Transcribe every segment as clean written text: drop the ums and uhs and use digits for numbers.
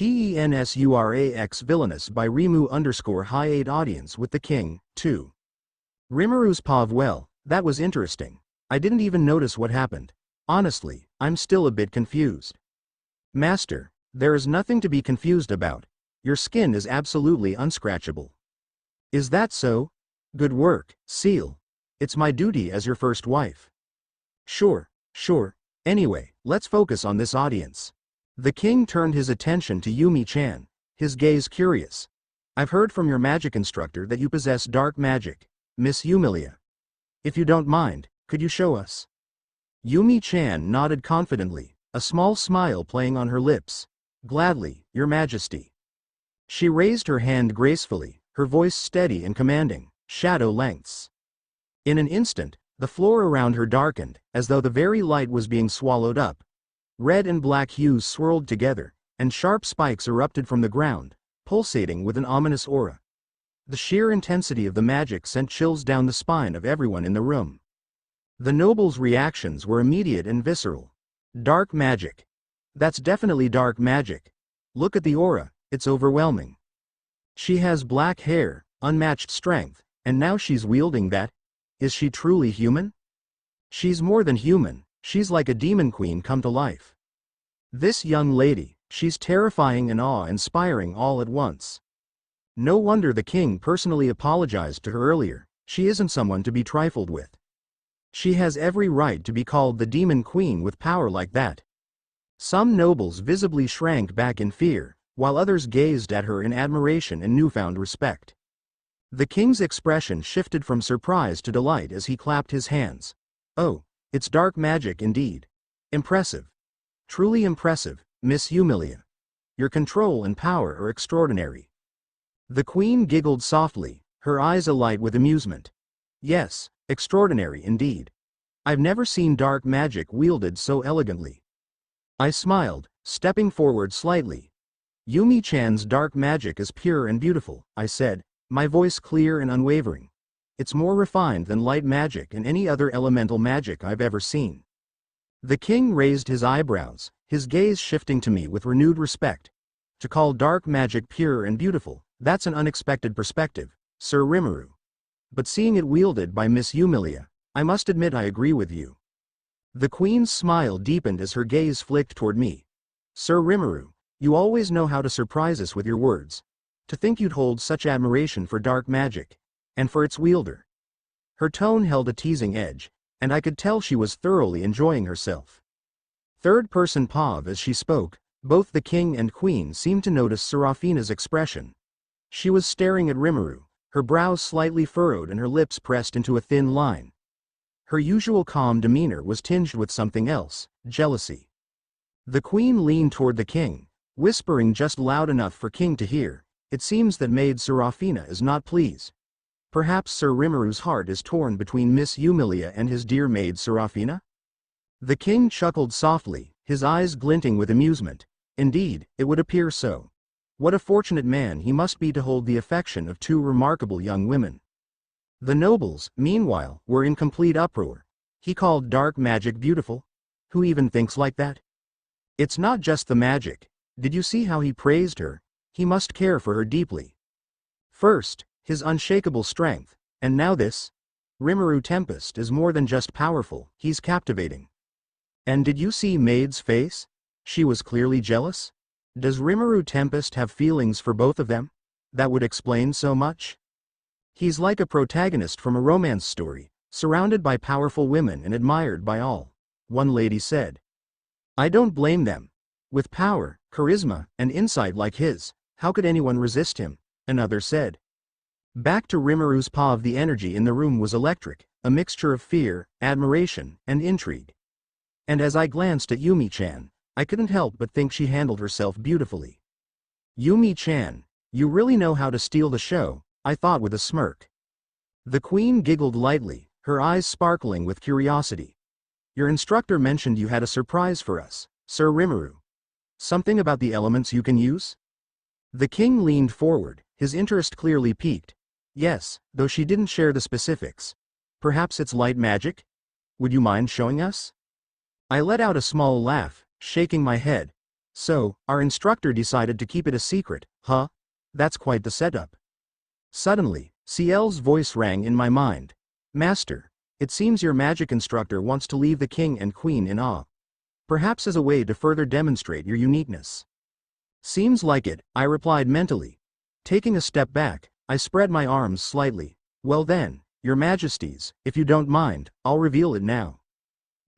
TENSURAX Villainess by Rimu_High 8 Audience with the King, 2. Rimuru's pav. Well, that was interesting. I didn't even notice what happened. Honestly, I'm still a bit confused. Master, there is nothing to be confused about. Your skin is absolutely unscratchable. Is that so? Good work, Seal. It's my duty as your first wife. Sure. Anyway, let's focus on this audience. The king turned his attention to Yumi-chan, his gaze curious. I've heard from your magic instructor that you possess dark magic, Miss Yumilia. If you don't mind, could you show us? Yumi-chan nodded confidently, a small smile playing on her lips. Gladly, your majesty. She raised her hand gracefully, her voice steady and commanding, shadow lengths. In an instant, the floor around her darkened, as though the very light was being swallowed up. Red and black hues swirled together, and sharp spikes erupted from the ground, pulsating with an ominous aura. The sheer intensity of the magic sent chills down the spine of everyone in the room. The noble's reactions were immediate and visceral. Dark magic. That's definitely dark magic. Look at the aura, it's overwhelming. She has black hair, unmatched strength, and now she's wielding that. Is she truly human? She's more than human, she's like a demon queen come to life. This young lady, she's terrifying and awe-inspiring all at once. No wonder the king personally apologized to her earlier. She isn't someone to be trifled with. She has every right to be called the demon queen with power like that. Some nobles visibly shrank back in fear, while others gazed at her in admiration and newfound respect. The king's expression shifted from surprise to delight as he clapped his hands. Oh, it's dark magic indeed. Impressive. Truly impressive, Miss Yumilia. Your control and power are extraordinary. The queen giggled softly, her eyes alight with amusement. Yes, extraordinary indeed. I've never seen dark magic wielded so elegantly. I smiled, stepping forward slightly. Yumi-chan's dark magic is pure and beautiful, I said, my voice clear and unwavering. It's more refined than light magic and any other elemental magic I've ever seen. The king raised his eyebrows, his gaze shifting to me with renewed respect. To call dark magic pure and beautiful, that's an unexpected perspective, Sir Rimuru. But seeing it wielded by Miss Yumilia, I must admit I agree with you. The queen's smile deepened as her gaze flicked toward me. Sir Rimuru, you always know how to surprise us with your words. To think you'd hold such admiration for dark magic, and for its wielder. Her tone held a teasing edge, and I could tell she was thoroughly enjoying herself. Third-person pav. As she spoke, both the king and queen seemed to notice Serafina's expression. She was staring at Rimuru, her brows slightly furrowed and her lips pressed into a thin line. Her usual calm demeanor was tinged with something else, jealousy. The queen leaned toward the king, whispering just loud enough for King to hear. It seems that Maid Serafina is not pleased. Perhaps Sir Rimuru's heart is torn between Miss Yumilia and his dear maid Serafina? The king chuckled softly, his eyes glinting with amusement. Indeed, it would appear so. What a fortunate man he must be to hold the affection of two remarkable young women. The nobles, meanwhile, were in complete uproar. He called dark magic beautiful? Who even thinks like that? It's not just the magic. Did you see how he praised her? He must care for her deeply. First, his unshakable strength, and now this. Rimuru Tempest is more than just powerful, he's captivating. And did you see Maid's face? She was clearly jealous? Does Rimuru Tempest have feelings for both of them? That would explain so much. He's like a protagonist from a romance story, surrounded by powerful women and admired by all, one lady said. I don't blame them. With power, charisma, and insight like his, how could anyone resist him? Another said. Back to Rimuru's pav. The energy in the room was electric, a mixture of fear, admiration, and intrigue. And as I glanced at Yumi-chan, I couldn't help but think she handled herself beautifully. Yumi-chan, you really know how to steal the show, I thought with a smirk. The queen giggled lightly, her eyes sparkling with curiosity. Your instructor mentioned you had a surprise for us, Sir Rimuru. Something about the elements you can use? The king leaned forward, his interest clearly piqued. Yes, though she didn't share the specifics. Perhaps it's light magic? Would you mind showing us? I let out a small laugh, shaking my head. So, our instructor decided to keep it a secret, huh? That's quite the setup. Suddenly, CL's voice rang in my mind. Master, it seems your magic instructor wants to leave the king and queen in awe. Perhaps as a way to further demonstrate your uniqueness. Seems like it, I replied mentally. Taking a step back, I spread my arms slightly. Well then, your majesties, if you don't mind, I'll reveal it now.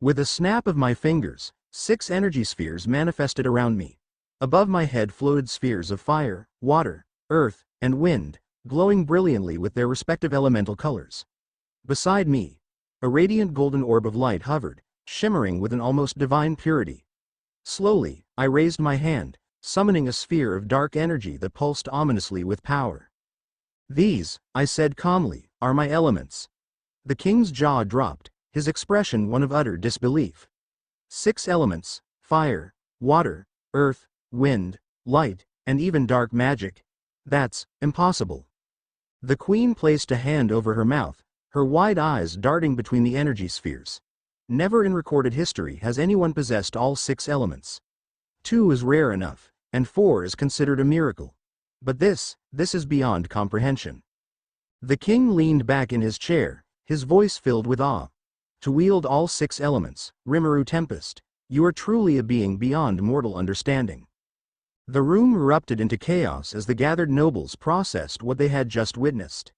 With a snap of my fingers, 6 energy spheres manifested around me. Above my head floated spheres of fire, water, earth, and wind, glowing brilliantly with their respective elemental colors. Beside me, a radiant golden orb of light hovered, shimmering with an almost divine purity. Slowly, I raised my hand, summoning a sphere of dark energy that pulsed ominously with power. These, I said calmly, are my elements. The king's jaw dropped, his expression one of utter disbelief. 6 elements, fire, water, earth, wind, light, and even dark magic. That's impossible. The queen placed a hand over her mouth, her wide eyes darting between the energy spheres. Never in recorded history has anyone possessed all 6 elements. 2 is rare enough, and 4 is considered a miracle. But this is beyond comprehension. The king leaned back in his chair, his voice filled with awe. To wield all 6 elements, Rimuru Tempest, you are truly a being beyond mortal understanding. The room erupted into chaos as the gathered nobles processed what they had just witnessed.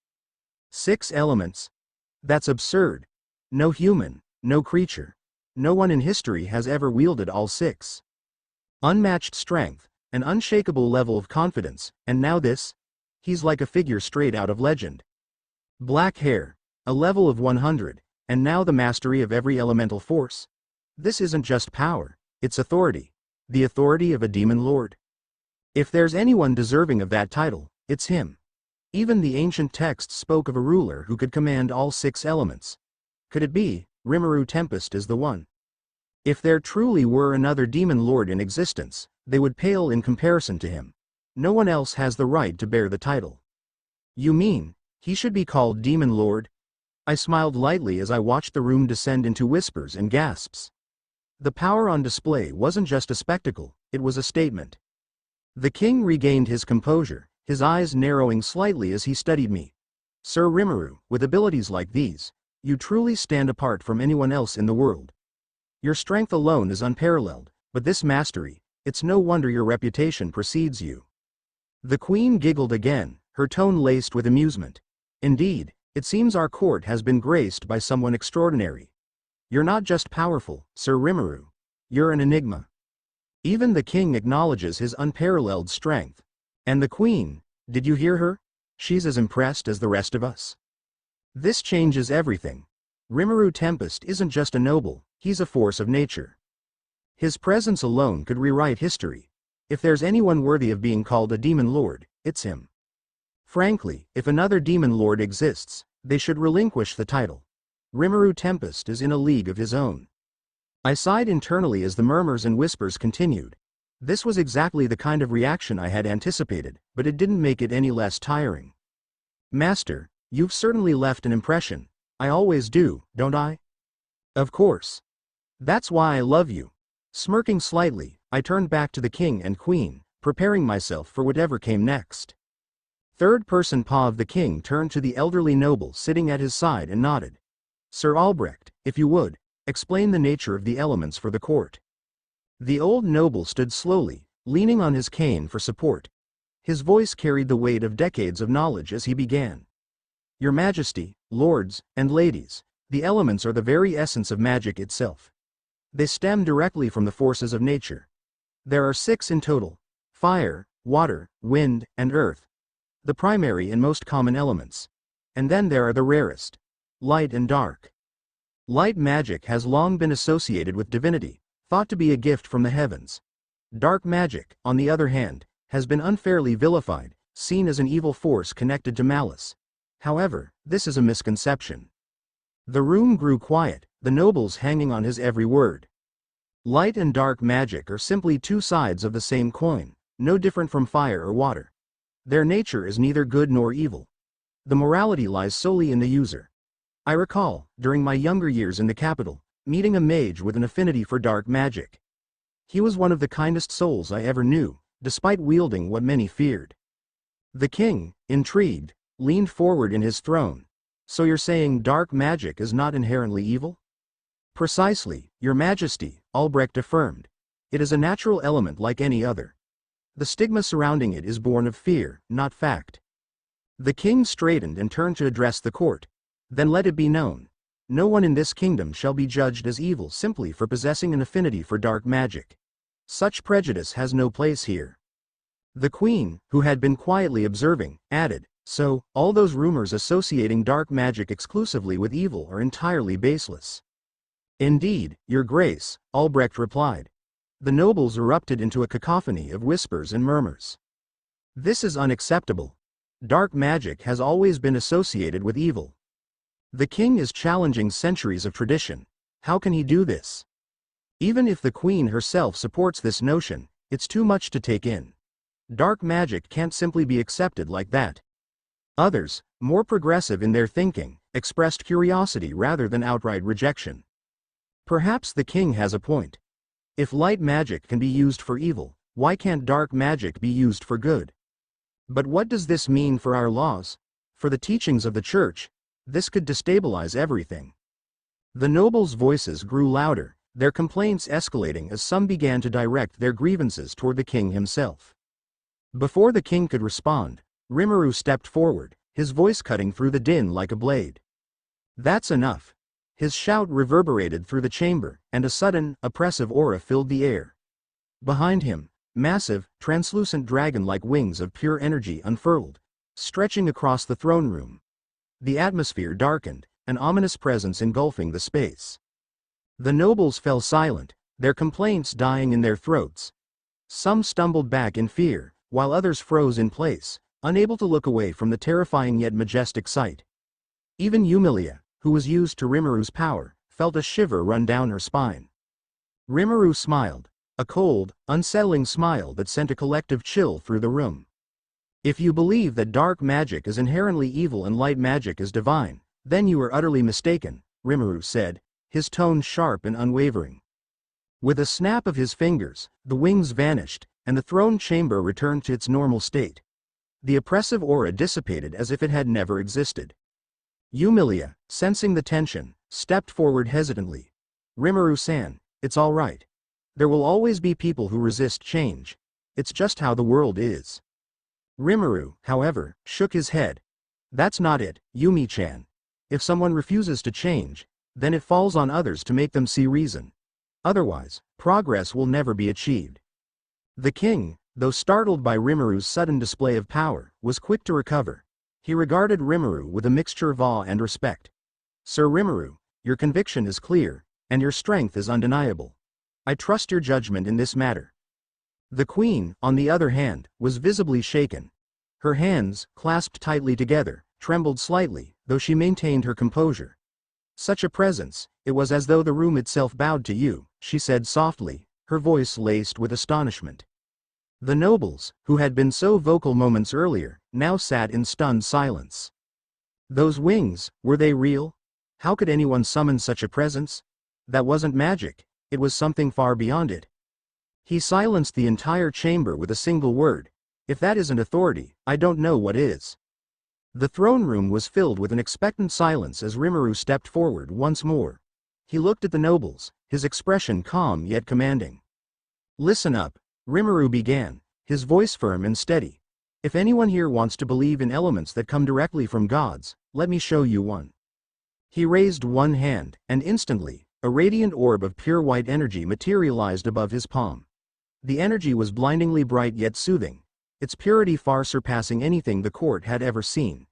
6 elements? That's absurd. No human, no creature, no one in history has ever wielded all 6. Unmatched strength, an unshakable level of confidence, and now this? He's like a figure straight out of legend. Black hair, a level of 100, and now the mastery of every elemental force. This isn't just power, it's authority. The authority of a demon lord. If there's anyone deserving of that title, it's him. Even the ancient texts spoke of a ruler who could command all 6 elements. Could it be, Rimuru Tempest is the one? If there truly were another demon lord in existence, they would pale in comparison to him. No one else has the right to bear the title. You mean, he should be called Demon Lord? I smiled lightly as I watched the room descend into whispers and gasps. The power on display wasn't just a spectacle, it was a statement. The king regained his composure, his eyes narrowing slightly as he studied me. Sir Rimuru, with abilities like these, you truly stand apart from anyone else in the world. Your strength alone is unparalleled, but this mastery, it's no wonder your reputation precedes you. The queen giggled again, her tone laced with amusement. Indeed, it seems our court has been graced by someone extraordinary. You're not just powerful, Sir Rimuru. You're an enigma. Even the king acknowledges his unparalleled strength. And the queen, did you hear her? She's as impressed as the rest of us. This changes everything. Rimuru Tempest isn't just a noble, he's a force of nature. His presence alone could rewrite history. If there's anyone worthy of being called a demon lord, it's him. Frankly, if another demon lord exists, they should relinquish the title. Rimuru Tempest is in a league of his own. I sighed internally as the murmurs and whispers continued. This was exactly the kind of reaction I had anticipated, but it didn't make it any less tiring. Master, you've certainly left an impression. I always do, don't I? Of course. That's why I love you. Smirking slightly, I turned back to the king and queen, preparing myself for whatever came next. Third-person paw of the king turned to the elderly noble sitting at his side and nodded. Sir Albrecht, if you would, explain the nature of the elements for the court. The old noble stood slowly, leaning on his cane for support. His voice carried the weight of decades of knowledge as he began. Your Majesty, lords, and ladies, the elements are the very essence of magic itself. They stem directly from the forces of nature. There are 6 in total: fire, water, wind, and earth. The primary and most common elements. And then there are the rarest: light and dark. Light magic has long been associated with divinity, thought to be a gift from the heavens. Dark magic, on the other hand, has been unfairly vilified, seen as an evil force connected to malice. However, this is a misconception. The room grew quiet, the nobles hanging on his every word. Light and dark magic are simply 2 sides of the same coin, no different from fire or water. Their nature is neither good nor evil. The morality lies solely in the user. I recall, during my younger years in the capital, meeting a mage with an affinity for dark magic. He was one of the kindest souls I ever knew, despite wielding what many feared. The king, intrigued, leaned forward in his throne. So you're saying dark magic is not inherently evil? Precisely, your majesty, Albrecht affirmed. It is a natural element like any other. The stigma surrounding it is born of fear, not fact. The king straightened and turned to address the court. Then let it be known. No one in this kingdom shall be judged as evil simply for possessing an affinity for dark magic. Such prejudice has no place here. The queen, who had been quietly observing, added, so, all those rumors associating dark magic exclusively with evil are entirely baseless. Indeed, your grace, Albrecht replied. The nobles erupted into a cacophony of whispers and murmurs. This is unacceptable. Dark magic has always been associated with evil. The king is challenging centuries of tradition. How can he do this? Even if the queen herself supports this notion, it's too much to take in. Dark magic can't simply be accepted like that. Others, more progressive in their thinking, expressed curiosity rather than outright rejection. Perhaps the king has a point. If light magic can be used for evil, why can't dark magic be used for good? But what does this mean for our laws? For the teachings of the church? This could destabilize everything. The nobles' voices grew louder, their complaints escalating as some began to direct their grievances toward the king himself. Before the king could respond, Rimuru stepped forward, his voice cutting through the din like a blade. That's enough. His shout reverberated through the chamber, and a sudden, oppressive aura filled the air. Behind him, massive, translucent dragon-like wings of pure energy unfurled, stretching across the throne room. The atmosphere darkened, an ominous presence engulfing the space. The nobles fell silent, their complaints dying in their throats. Some stumbled back in fear, while others froze in place, unable to look away from the terrifying yet majestic sight. Even Yumi, who was used to Rimuru's power, felt a shiver run down her spine. Rimuru smiled, a cold, unsettling smile that sent a collective chill through the room. If you believe that dark magic is inherently evil and light magic is divine, then you are utterly mistaken, Rimuru said, his tone sharp and unwavering. With a snap of his fingers, the wings vanished, and the throne chamber returned to its normal state. The oppressive aura dissipated as if it had never existed. Yumi, sensing the tension, stepped forward hesitantly. Rimuru-san, it's all right. There will always be people who resist change. It's just how the world is. Rimuru, however, shook his head. That's not it, Yumi-chan. If someone refuses to change, then it falls on others to make them see reason. Otherwise, progress will never be achieved. The king, though startled by Rimuru's sudden display of power, was quick to recover. He regarded Rimuru with a mixture of awe and respect. Sir Rimuru, your conviction is clear, and your strength is undeniable. I trust your judgment in this matter. The queen, on the other hand, was visibly shaken. Her hands, clasped tightly together, trembled slightly, though she maintained her composure. Such a presence, it was as though the room itself bowed to you, she said softly, her voice laced with astonishment. The nobles, who had been so vocal moments earlier, now sat in stunned silence. Those wings, were they real? How could anyone summon such a presence? That wasn't magic, it was something far beyond it. He silenced the entire chamber with a single word. If that isn't authority, I don't know what is. The throne room was filled with an expectant silence as Rimuru stepped forward once more. He looked at the nobles, his expression calm yet commanding. Listen up, Rimuru began, his voice firm and steady. If anyone here wants to believe in elements that come directly from gods, let me show you one. He raised one hand, and instantly, a radiant orb of pure white energy materialized above his palm. The energy was blindingly bright yet soothing, its purity far surpassing anything the court had ever seen.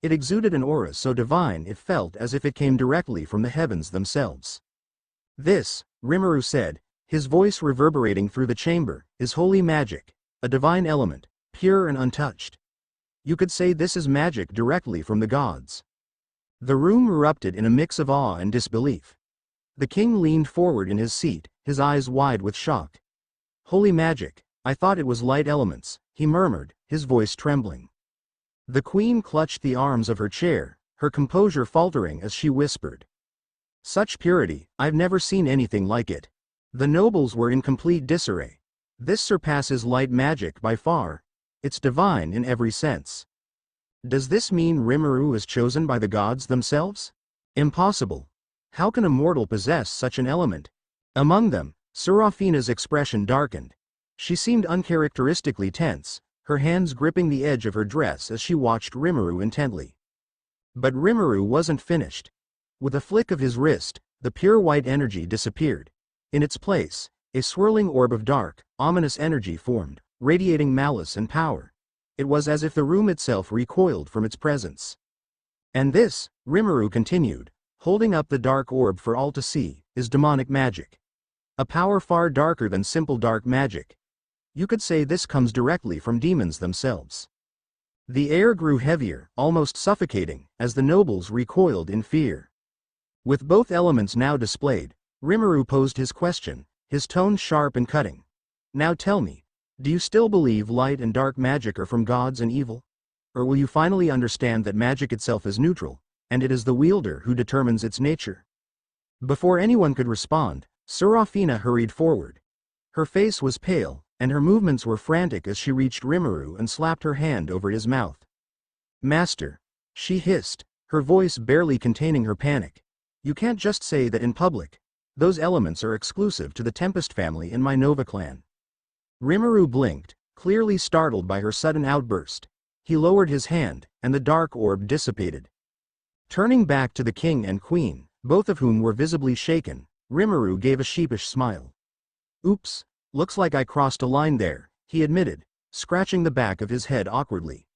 It exuded an aura so divine it felt as if it came directly from the heavens themselves. This, Rimuru said, his voice reverberating through the chamber, is holy magic, a divine element, pure and untouched. You could say this is magic directly from the gods. The room erupted in a mix of awe and disbelief. The king leaned forward in his seat, his eyes wide with shock. Holy magic, I thought it was light elements, he murmured, his voice trembling. The queen clutched the arms of her chair, her composure faltering as she whispered. Such purity, I've never seen anything like it. The nobles were in complete disarray. This surpasses light magic by far. It's divine in every sense. Does this mean Rimuru is chosen by the gods themselves? Impossible. How can a mortal possess such an element? Among them, Serafina's expression darkened. She seemed uncharacteristically tense, her hands gripping the edge of her dress as she watched Rimuru intently. But Rimuru wasn't finished. With a flick of his wrist, the pure white energy disappeared. In its place, a swirling orb of dark, ominous energy formed, radiating malice and power. It was as if the room itself recoiled from its presence. And this, Rimuru continued, holding up the dark orb for all to see, is demonic magic. A power far darker than simple dark magic. You could say this comes directly from demons themselves. The air grew heavier, almost suffocating, as the nobles recoiled in fear. With both elements now displayed, Rimuru posed his question, his tone sharp and cutting. Now tell me, do you still believe light and dark magic are from gods and evil? Or will you finally understand that magic itself is neutral, and it is the wielder who determines its nature? Before anyone could respond, Serafina hurried forward. Her face was pale, and her movements were frantic as she reached Rimuru and slapped her hand over his mouth. Master, she hissed, her voice barely containing her panic. You can't just say that in public. Those elements are exclusive to the Tempest family in my Nova clan. Rimuru blinked, clearly startled by her sudden outburst. He lowered his hand, and the dark orb dissipated. Turning back to the king and queen, both of whom were visibly shaken, Rimuru gave a sheepish smile. Oops, looks like I crossed a line there, he admitted, scratching the back of his head awkwardly.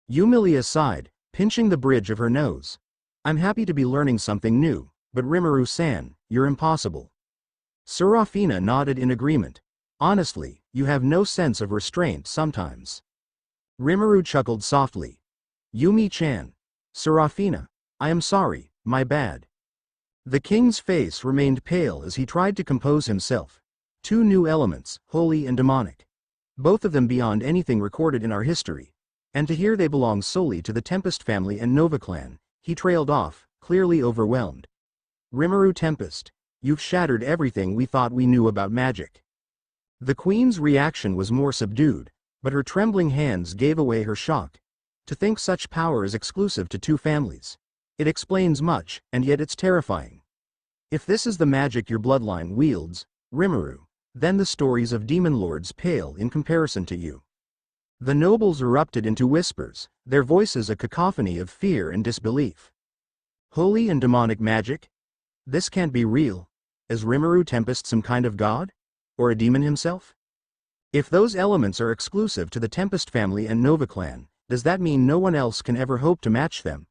Yumi sighed, pinching the bridge of her nose. I'm happy to be learning something new, but Rimuru-san, you're impossible. Serafina nodded in agreement. Honestly, you have no sense of restraint sometimes. Rimuru chuckled softly. Yumi-chan. Serafina. I am sorry, my bad. The king's face remained pale as he tried to compose himself. Two new elements, holy and demonic. Both of them beyond anything recorded in our history. And to hear they belong solely to the Tempest family and Nova clan, he trailed off, clearly overwhelmed. Rimuru Tempest, you've shattered everything we thought we knew about magic. The queen's reaction was more subdued, but her trembling hands gave away her shock. To think such power is exclusive to two families. It explains much, and yet it's terrifying. If this is the magic your bloodline wields, Rimuru, then the stories of demon lords pale in comparison to you. The nobles erupted into whispers, their voices a cacophony of fear and disbelief. Holy and demonic magic? This can't be real. Is Rimuru Tempest some kind of god? Or a demon himself? If those elements are exclusive to the Tempest family and Nova clan, does that mean no one else can ever hope to match them?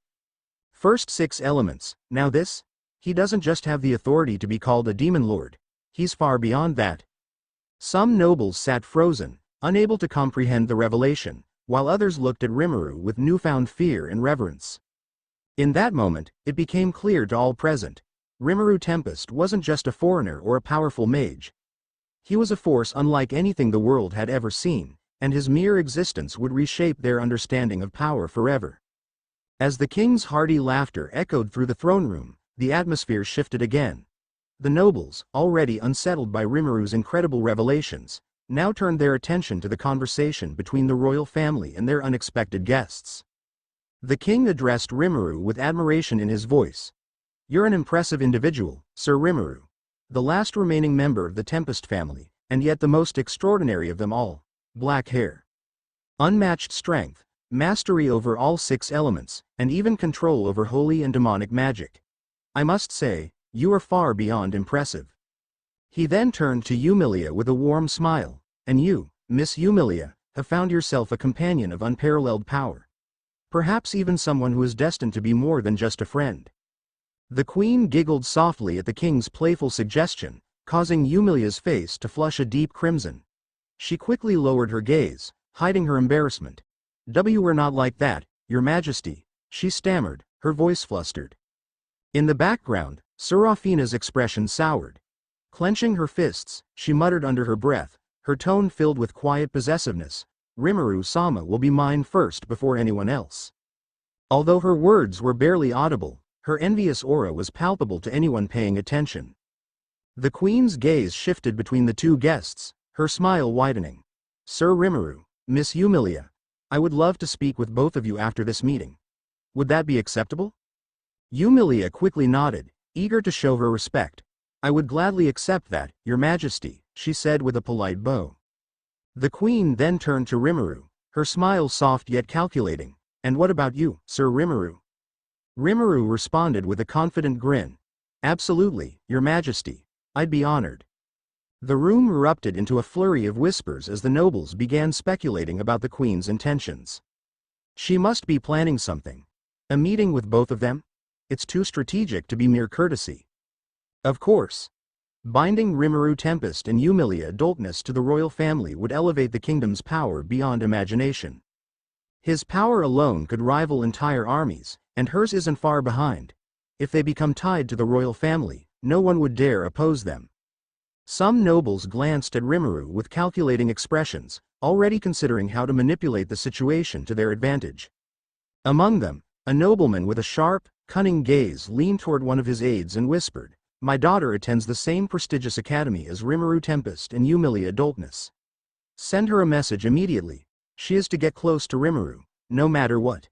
First 6 elements, now this? He doesn't just have the authority to be called a demon lord. He's far beyond that. Some nobles sat frozen, unable to comprehend the revelation, while others looked at Rimuru with newfound fear and reverence. In that moment, it became clear to all present. Rimuru Tempest wasn't just a foreigner or a powerful mage. He was a force unlike anything the world had ever seen, and his mere existence would reshape their understanding of power forever. As the king's hearty laughter echoed through the throne room, the atmosphere shifted again. The nobles, already unsettled by Rimuru's incredible revelations, now turned their attention to the conversation between the royal family and their unexpected guests. The king addressed Rimuru with admiration in his voice. You're an impressive individual, Sir Rimuru. The last remaining member of the Tempest family, and yet the most extraordinary of them all. Black hair. Unmatched strength, mastery over all 6 elements, and even control over holy and demonic magic. I must say, you are far beyond impressive. He then turned to Yumi with a warm smile. And you, Miss Yumi, have found yourself a companion of unparalleled power. Perhaps even someone who is destined to be more than just a friend. The queen giggled softly at the king's playful suggestion, causing Yumi's face to flush a deep crimson. She quickly lowered her gaze, hiding her embarrassment. We're not like that, Your Majesty, she stammered, her voice flustered. In the background, Serafina's expression soured. Clenching her fists, she muttered under her breath, her tone filled with quiet possessiveness, Rimuru-sama will be mine first before anyone else. Although her words were barely audible, her envious aura was palpable to anyone paying attention. The queen's gaze shifted between the two guests, her smile widening. Sir Rimuru, Miss Yumilia, I would love to speak with both of you after this meeting. Would that be acceptable? Yumilia quickly nodded, eager to show her respect. I would gladly accept that, Your Majesty, she said with a polite bow. The queen then turned to Rimuru, her smile soft yet calculating. And what about you, Sir Rimuru? Rimuru responded with a confident grin. Absolutely, Your Majesty. I'd be honored. The room erupted into a flurry of whispers as the nobles began speculating about the queen's intentions. She must be planning something. A meeting with both of them? It's too strategic to be mere courtesy. Of course. Binding Rimuru Tempest and Yumilia Adultness to the royal family would elevate the kingdom's power beyond imagination. His power alone could rival entire armies, and hers isn't far behind. If they become tied to the royal family, no one would dare oppose them. Some nobles glanced at Rimuru with calculating expressions, already considering how to manipulate the situation to their advantage. Among them, a nobleman with a sharp, cunning gaze leaned toward one of his aides and whispered, My daughter attends the same prestigious academy as Rimuru Tempest and Yumilia Adultness. Send her a message immediately. She is to get close to Rimuru, no matter what.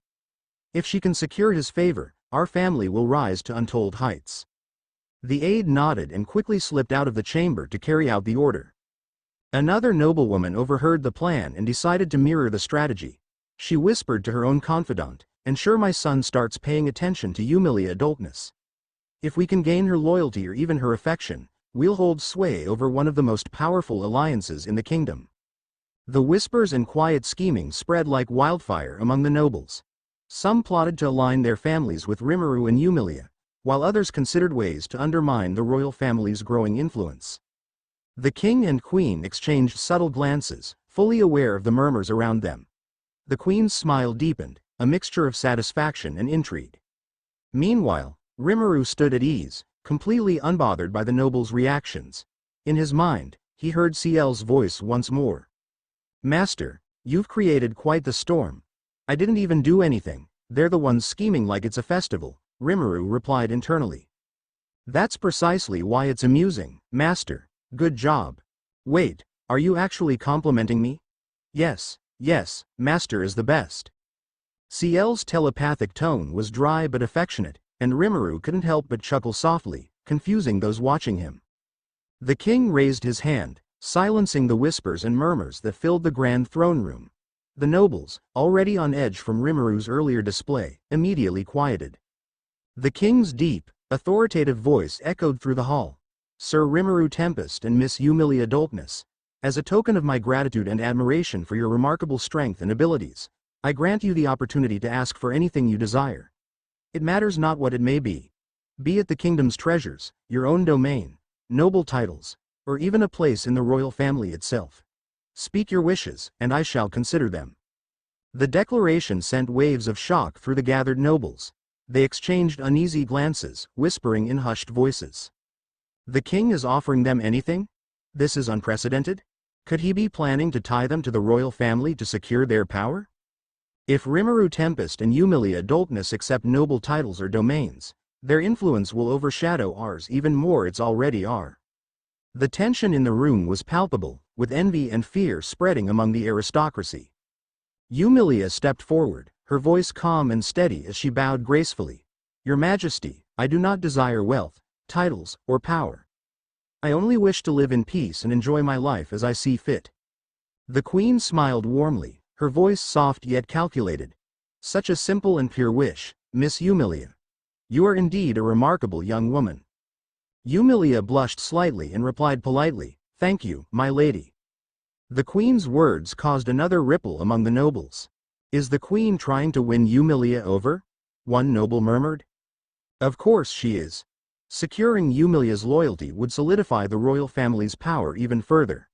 If she can secure his favor, our family will rise to untold heights. The aide nodded and quickly slipped out of the chamber to carry out the order. Another noblewoman overheard the plan and decided to mirror the strategy. She whispered to her own confidant, Ensure my son starts paying attention to Yumilia Adultness. If we can gain her loyalty or even her affection, we'll hold sway over one of the most powerful alliances in the kingdom. The whispers and quiet scheming spread like wildfire among the nobles. Some plotted to align their families with Rimuru and Yumilia, while others considered ways to undermine the royal family's growing influence. The king and queen exchanged subtle glances, fully aware of the murmurs around them. The queen's smile deepened, a mixture of satisfaction and intrigue. Meanwhile, Rimuru stood at ease, completely unbothered by the nobles' reactions. In his mind, he heard Ciel's voice once more. Master, you've created quite the storm. I didn't even do anything, they're the ones scheming like it's a festival, Rimuru replied internally. That's precisely why it's amusing, Master. Good job. Wait, are you actually complimenting me? Yes, Master is the best. Ciel's telepathic tone was dry but affectionate, and Rimuru couldn't help but chuckle softly, confusing those watching him. The king raised his hand, silencing the whispers and murmurs that filled the grand throne room. The nobles, already on edge from Rimuru's earlier display, immediately quieted. The king's deep, authoritative voice echoed through the hall. Sir Rimuru Tempest and Miss Yumilia Adultness, as a token of my gratitude and admiration for your remarkable strength and abilities, I grant you the opportunity to ask for anything you desire. It matters not what it may be. Be it the kingdom's treasures, your own domain, noble titles, or even a place in the royal family itself. Speak your wishes, and I shall consider them. The declaration sent waves of shock through the gathered nobles. They exchanged uneasy glances, whispering in hushed voices. The king is offering them anything? This is unprecedented? Could he be planning to tie them to the royal family to secure their power? If Rimuru Tempest and Yumilia Adultness accept noble titles or domains, their influence will overshadow ours even more it's already are. The tension in the room was palpable, with envy and fear spreading among the aristocracy. Yumilia stepped forward, her voice calm and steady as she bowed gracefully. Your Majesty, I do not desire wealth, titles, or power. I only wish to live in peace and enjoy my life as I see fit. The queen smiled warmly, her voice soft yet calculated. Such a simple and pure wish, Miss Yumilia. You are indeed a remarkable young woman. Yumilia blushed slightly and replied politely, Thank you, my lady. The queen's words caused another ripple among the nobles. Is the queen trying to win Yumilia over? One noble murmured. Of course she is. Securing Yumilia's loyalty would solidify the royal family's power even further.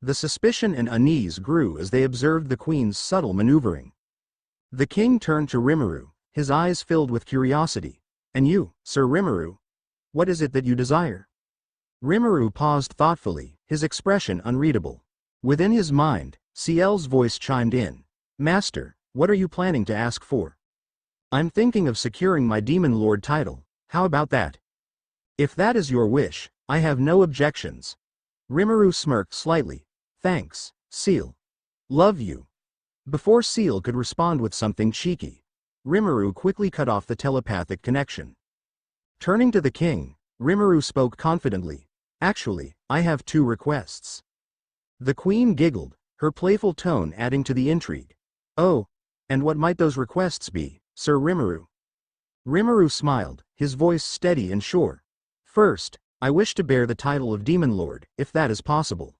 The suspicion and unease grew as they observed the queen's subtle maneuvering. The king turned to Rimuru, his eyes filled with curiosity. And you, Sir Rimuru? What is it that you desire? Rimuru paused thoughtfully, his expression unreadable. Within his mind, Ciel's voice chimed in. Master, what are you planning to ask for? I'm thinking of securing my Demon Lord title, how about that? If that is your wish, I have no objections. Rimuru smirked slightly. Thanks, Seal. Love you. Before Seal could respond with something cheeky, Rimuru quickly cut off the telepathic connection. Turning to the king, Rimuru spoke confidently. Actually, I have 2 requests. The queen giggled, her playful tone adding to the intrigue. Oh, and what might those requests be, Sir Rimuru? Rimuru smiled, his voice steady and sure. First, I wish to bear the title of Demon Lord, if that is possible.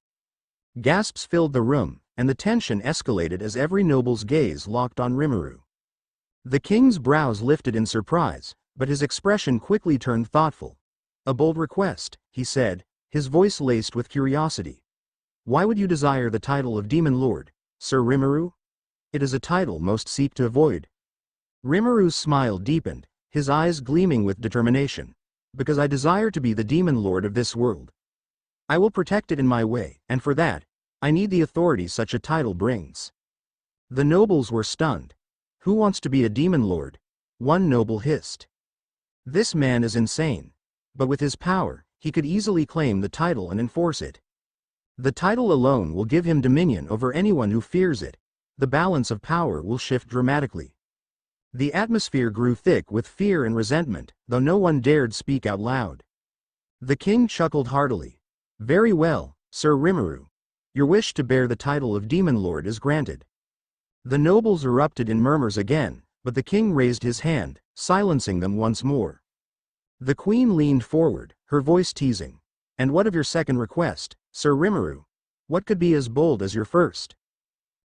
Gasps filled the room, and the tension escalated as every noble's gaze locked on Rimuru. The king's brows lifted in surprise, but his expression quickly turned thoughtful. A bold request, he said, his voice laced with curiosity. Why would you desire the title of Demon Lord, Sir Rimuru? It is a title most seek to avoid. Rimuru's smile deepened, his eyes gleaming with determination. Because I desire to be the Demon Lord of this world. I will protect it in my way, and for that, I need the authority such a title brings. The nobles were stunned. Who wants to be a Demon Lord? One noble hissed. This man is insane. But with his power, he could easily claim the title and enforce it. The title alone will give him dominion over anyone who fears it. The balance of power will shift dramatically. The atmosphere grew thick with fear and resentment, though no one dared speak out loud. The king chuckled heartily. Very well, Sir Rimuru. Your wish to bear the title of Demon Lord is granted. The nobles erupted in murmurs again, but the king raised his hand, silencing them once more. The queen leaned forward, her voice teasing. And what of your second request, Sir Rimuru? What could be as bold as your first?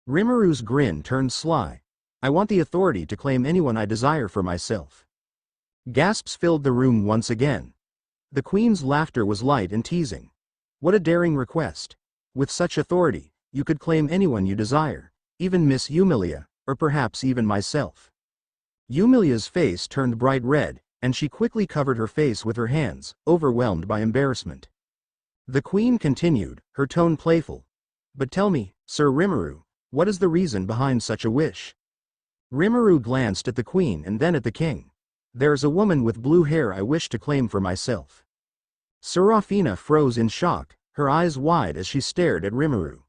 Rimuru's grin turned sly. I want the authority to claim anyone I desire for myself. Gasps filled the room once again. The queen's laughter was light and teasing. What a daring request. With such authority, you could claim anyone you desire, even Miss Yumilia, or perhaps even myself. Yumilia's face turned bright red, and she quickly covered her face with her hands, overwhelmed by embarrassment. The queen continued, her tone playful. But tell me, Sir Rimuru, what is the reason behind such a wish? Rimuru glanced at the queen and then at the king. There is a woman with blue hair I wish to claim for myself. Serafina froze in shock, her eyes wide as she stared at Rimuru.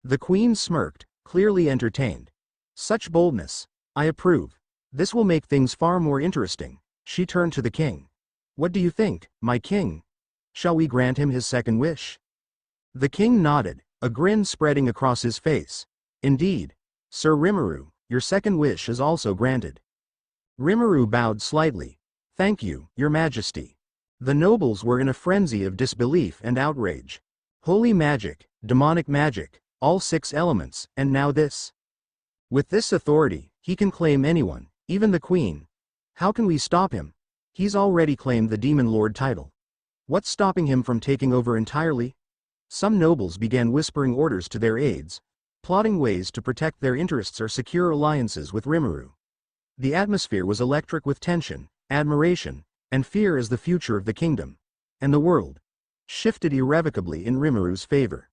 The queen smirked, clearly entertained. Such boldness. I approve. This will make things far more interesting. She turned to the king. What do you think, my king? Shall we grant him his second wish? The king nodded, a grin spreading across his face. Indeed. Sir Rimuru, your second wish is also granted. Rimuru bowed slightly. Thank you, your majesty. The nobles were in a frenzy of disbelief and outrage. Holy magic, demonic magic, all 6 elements, and now this. With this authority, he can claim anyone, even the queen. How can we stop him? He's already claimed the Demon Lord title. What's stopping him from taking over entirely? Some nobles began whispering orders to their aides, plotting ways to protect their interests or secure alliances with Rimuru. The atmosphere was electric with tension, admiration, and fear as the future of the kingdom, and the world, shifted irrevocably in Rimuru's favor.